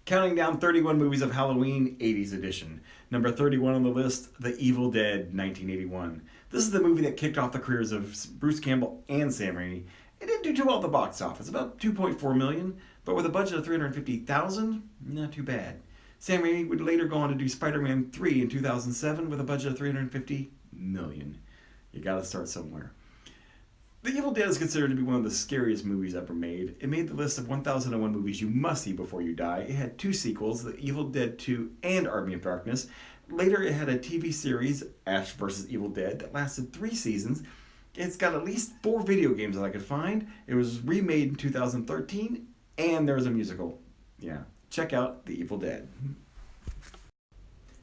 Counting down 31 movies of Halloween, 80's edition. Number 31 on the list, The Evil Dead, 1981. This is the movie that kicked off the careers of Bruce Campbell and Sam Raimi. It didn't do too well at the box office, about 2.4 million, but with a budget of 350,000, not too bad. Sam Raimi would later go on to do Spider-Man 3 in 2007 with a budget of 350 million. You gotta start somewhere. The Evil Dead is considered to be one of the scariest movies ever made. It made the list of 1001 movies you must see before you die. It had two sequels, The Evil Dead 2 and Army of Darkness. Later, it had a TV series, Ash vs. Evil Dead, that lasted 3 seasons. It's got at least 4 video games that I could find. It was remade in 2013, and there was a musical. Yeah, check out The Evil Dead.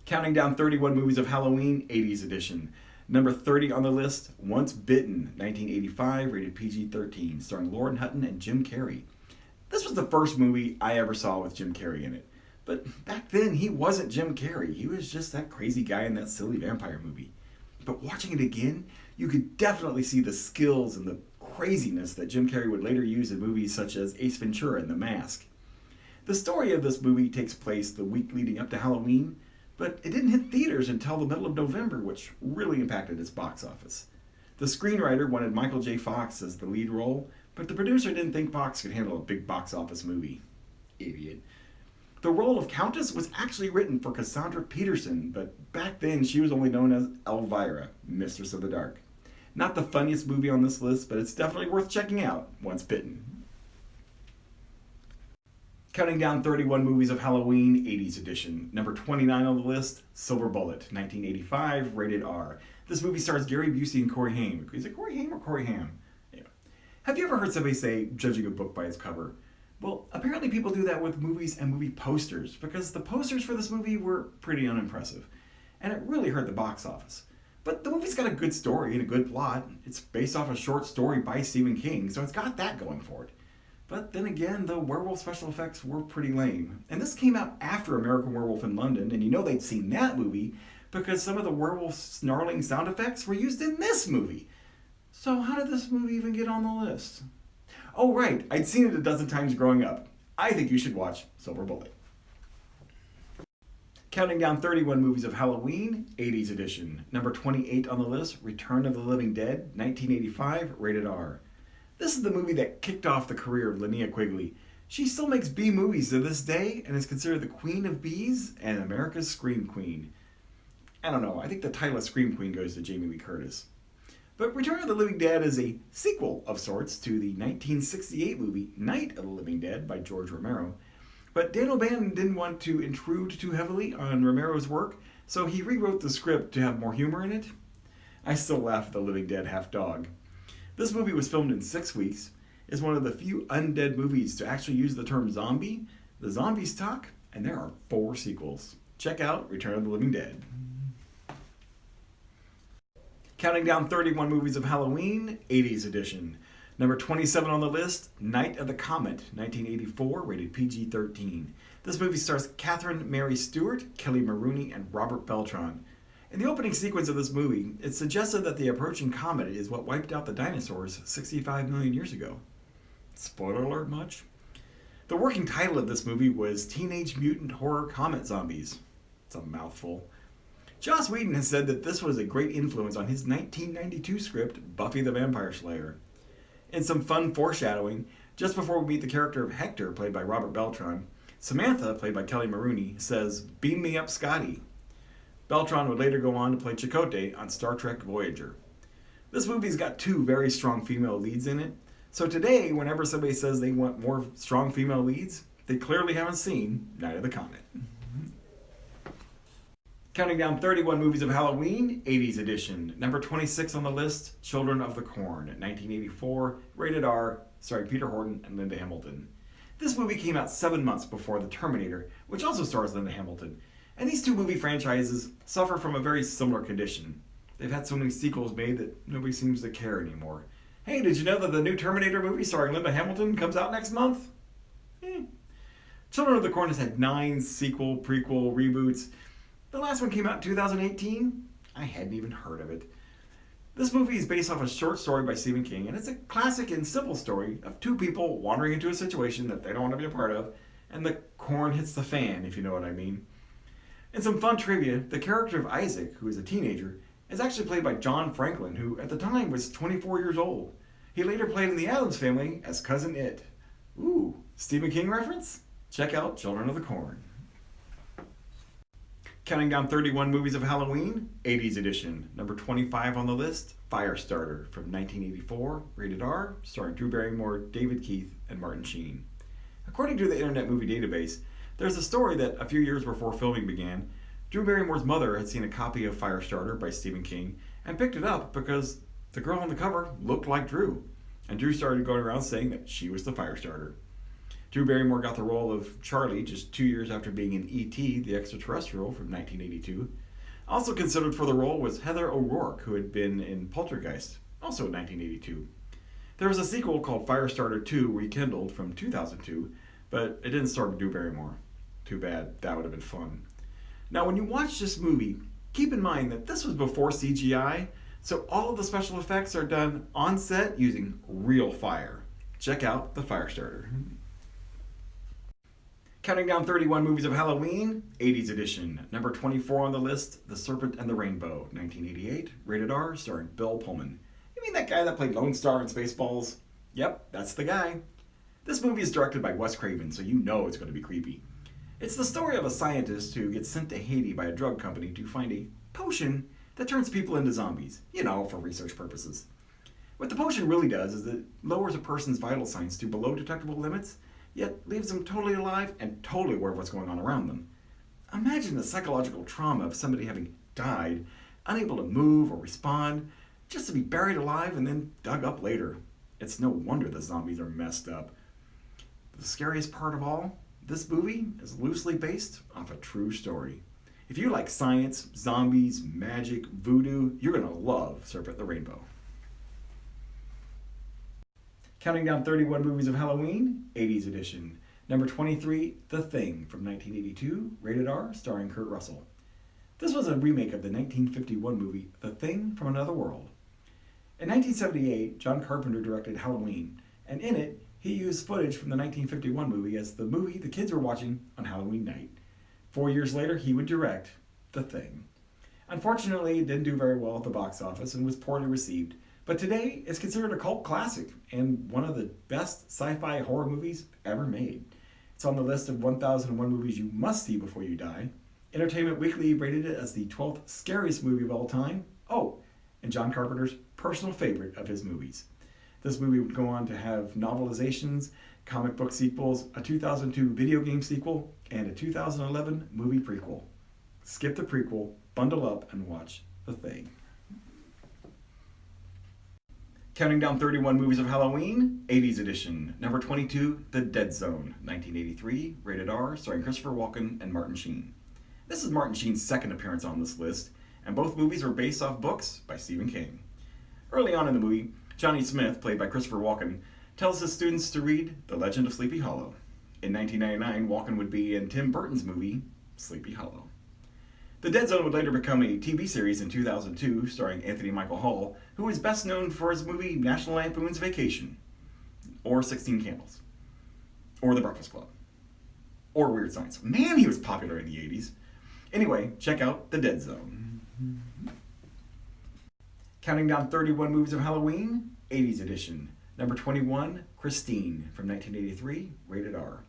Counting down 31 movies of Halloween, 80's edition. Number 30 on the list, Once Bitten, 1985, rated PG-13, starring Lauren Hutton and Jim Carrey. This was the first movie I ever saw with Jim Carrey in it. But back then, he wasn't Jim Carrey. He was just that crazy guy in that silly vampire movie. But watching it again, you could definitely see the skills and the craziness that Jim Carrey would later use in movies such as Ace Ventura and The Mask. The story of this movie takes place the week leading up to Halloween, but it didn't hit theaters until the middle of November, which really impacted its box office. The screenwriter wanted Michael J. Fox as the lead role, but the producer didn't think Fox could handle a big box office movie. Idiot. The role of Countess was actually written for Cassandra Peterson, but back then she was only known as Elvira, Mistress of the Dark. Not the funniest movie on this list, but it's definitely worth checking out, Once Bitten. Counting down 31 movies of Halloween, 80's edition. Number 29 on the list, Silver Bullet, 1985, rated R. This movie stars Gary Busey and Corey Haim. Is it Corey Haim or Corey Haim? Anyway. Have you ever heard somebody say, judging a book by its cover? Well, apparently people do that with movies and movie posters, because the posters for this movie were pretty unimpressive. And it really hurt the box office. But the movie's got a good story and a good plot. It's based off a short story by Stephen King, so it's got that going for it. But then again, the werewolf special effects were pretty lame. And this came out after American Werewolf in London, and you know they'd seen that movie because some of the werewolf snarling sound effects were used in this movie. So how did this movie even get on the list? Oh right, I'd seen it a dozen times growing up. I think you should watch Silver Bullet. Counting down 31 movies of Halloween, 80's edition. Number 28 on the list, Return of the Living Dead, 1985, rated R. This is the movie that kicked off the career of Linnea Quigley. She still makes B movies to this day and is considered the Queen of B's and America's Scream Queen. I don't know, I think the title of Scream Queen goes to Jamie Lee Curtis. But Return of the Living Dead is a sequel of sorts to the 1968 movie Night of the Living Dead by George Romero. But Dan O'Bannon didn't want to intrude too heavily on Romero's work, so he rewrote the script to have more humor in it. I still laugh at the Living Dead half-dog. This movie was filmed in 6 weeks. It's one of the few undead movies to actually use the term zombie. The zombies talk, and there are 4 sequels. Check out Return of the Living Dead. Counting down 31 movies of Halloween, 80's edition. Number 27 on the list, Night of the Comet, 1984, rated PG-13. This movie stars Catherine Mary Stewart, Kelly Maroney, and Robert Beltran. In the opening sequence of this movie, it's suggested that the approaching comet is what wiped out the dinosaurs 65 million years ago. Spoiler alert much? The working title of this movie was Teenage Mutant Horror Comet Zombies. It's a mouthful. Joss Whedon has said that this was a great influence on his 1992 script, Buffy the Vampire Slayer. In some fun foreshadowing, just before we meet the character of Hector, played by Robert Beltran, Samantha, played by Kelly Maroney, says, "Beam me up, Scotty." Beltran would later go on to play Chakotay on Star Trek Voyager. This movie's got 2 very strong female leads in it, so today, whenever somebody says they want more strong female leads, they clearly haven't seen Night of the Comet. Counting down 31 movies of Halloween, 80's edition. Number 26 on the list, Children of the Corn, 1984, rated R, starring Peter Horton and Linda Hamilton. This movie came out 7 months before The Terminator, which also stars Linda Hamilton. And these 2 movie franchises suffer from a very similar condition. They've had so many sequels made that nobody seems to care anymore. Hey, did you know that the new Terminator movie starring Linda Hamilton comes out next month? Children of the Corn has had 9 sequel, prequel, reboots. The last one came out in 2018. I hadn't even heard of it. This movie is based off a short story by Stephen King, and it's a classic and simple story of 2 people wandering into a situation that they don't want to be a part of, and the corn hits the fan, if you know what I mean. In some fun trivia, the character of Isaac, who is a teenager, is actually played by John Franklin, who at the time was 24 years old. He later played in the Addams Family as Cousin It. Ooh, Stephen King reference? Check out Children of the Corn. Counting down 31 movies of Halloween, 80's edition. Number 25 on the list, Firestarter from 1984, rated R, starring Drew Barrymore, David Keith, and Martin Sheen. According to the Internet Movie Database, there's a story that a few years before filming began, Drew Barrymore's mother had seen a copy of Firestarter by Stephen King and picked it up because the girl on the cover looked like Drew. And Drew started going around saying that she was the Firestarter. Drew Barrymore got the role of Charlie just 2 years after being in E.T., the Extraterrestrial from 1982. Also considered for the role was Heather O'Rourke, who had been in Poltergeist, also in 1982. There was a sequel called Firestarter 2 Rekindled from 2002, but it didn't star Drew Barrymore. Too bad, that would have been fun. Now, when you watch this movie, keep in mind that this was before CGI, so all of the special effects are done on set using real fire. Check out the Firestarter. Counting down 31 movies of Halloween, 80's edition. Number 24 on the list, The Serpent and the Rainbow, 1988, rated R, starring Bill Pullman. You mean that guy that played Lone Star in Spaceballs? Yep, that's the guy. This movie is directed by Wes Craven, so you know it's going to be creepy. It's the story of a scientist who gets sent to Haiti by a drug company to find a potion that turns people into zombies, for research purposes. What the potion really does is it lowers a person's vital signs to below detectable limits, yet leaves them totally alive and totally aware of what's going on around them. Imagine the psychological trauma of somebody having died, unable to move or respond, just to be buried alive and then dug up later. It's no wonder the zombies are messed up. The scariest part of all, this movie is loosely based off a true story. If you like science, zombies, magic, voodoo, you're going to love Serpent the Rainbow. Counting down 31 movies of Halloween, 80's edition. Number 23, The Thing from 1982, rated R, starring Kurt Russell. This was a remake of the 1951 movie The Thing from Another World. In 1978, John Carpenter directed Halloween, and in it, he used footage from the 1951 movie as the movie the kids were watching on Halloween night. 4 years later, he would direct The Thing. Unfortunately, it didn't do very well at the box office and was poorly received, but today it's considered a cult classic and one of the best sci-fi horror movies ever made. It's on the list of 1001 movies you must see before you die. Entertainment Weekly rated it as the 12th scariest movie of all time. Oh, and John Carpenter's personal favorite of his movies. This movie would go on to have novelizations, comic book sequels, a 2002 video game sequel, and a 2011 movie prequel. Skip the prequel, bundle up, and watch The Thing. Counting down 31 movies of Halloween, 80's edition. Number 22, The Dead Zone, 1983, rated R, starring Christopher Walken and Martin Sheen. This is Martin Sheen's second appearance on this list, and both movies were based off books by Stephen King. Early on in the movie, Johnny Smith, played by Christopher Walken, tells his students to read The Legend of Sleepy Hollow. In 1999, Walken would be in Tim Burton's movie, Sleepy Hollow. The Dead Zone would later become a TV series in 2002, starring Anthony Michael Hall, who is best known for his movie National Lampoon's Vacation, or 16 Candles, or The Breakfast Club, or Weird Science. Man, he was popular in the 80s. Anyway, check out The Dead Zone. Counting down 31 movies of Halloween, 80's edition. Number 21, Christine from 1983, rated R.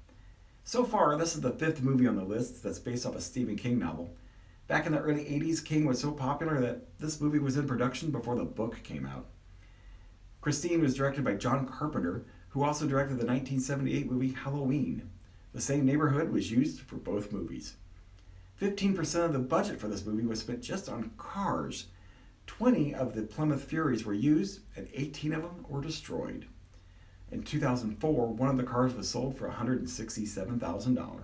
So far, this is the fifth movie on the list that's based off a Stephen King novel. Back in the early 80s, King was so popular that this movie was in production before the book came out. Christine was directed by John Carpenter, who also directed the 1978 movie Halloween. The same neighborhood was used for both movies. 15% of the budget for this movie was spent just on cars. 20 of the Plymouth Furies were used, and 18 of them were destroyed. In 2004, one of the cars was sold for $167,000.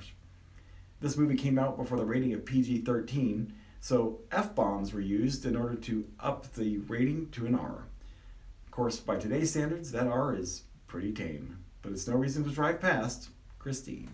This movie came out before the rating of PG-13, so F-bombs were used in order to up the rating to an R. Of course, by today's standards, that R is pretty tame, but it's no reason to drive past Christine.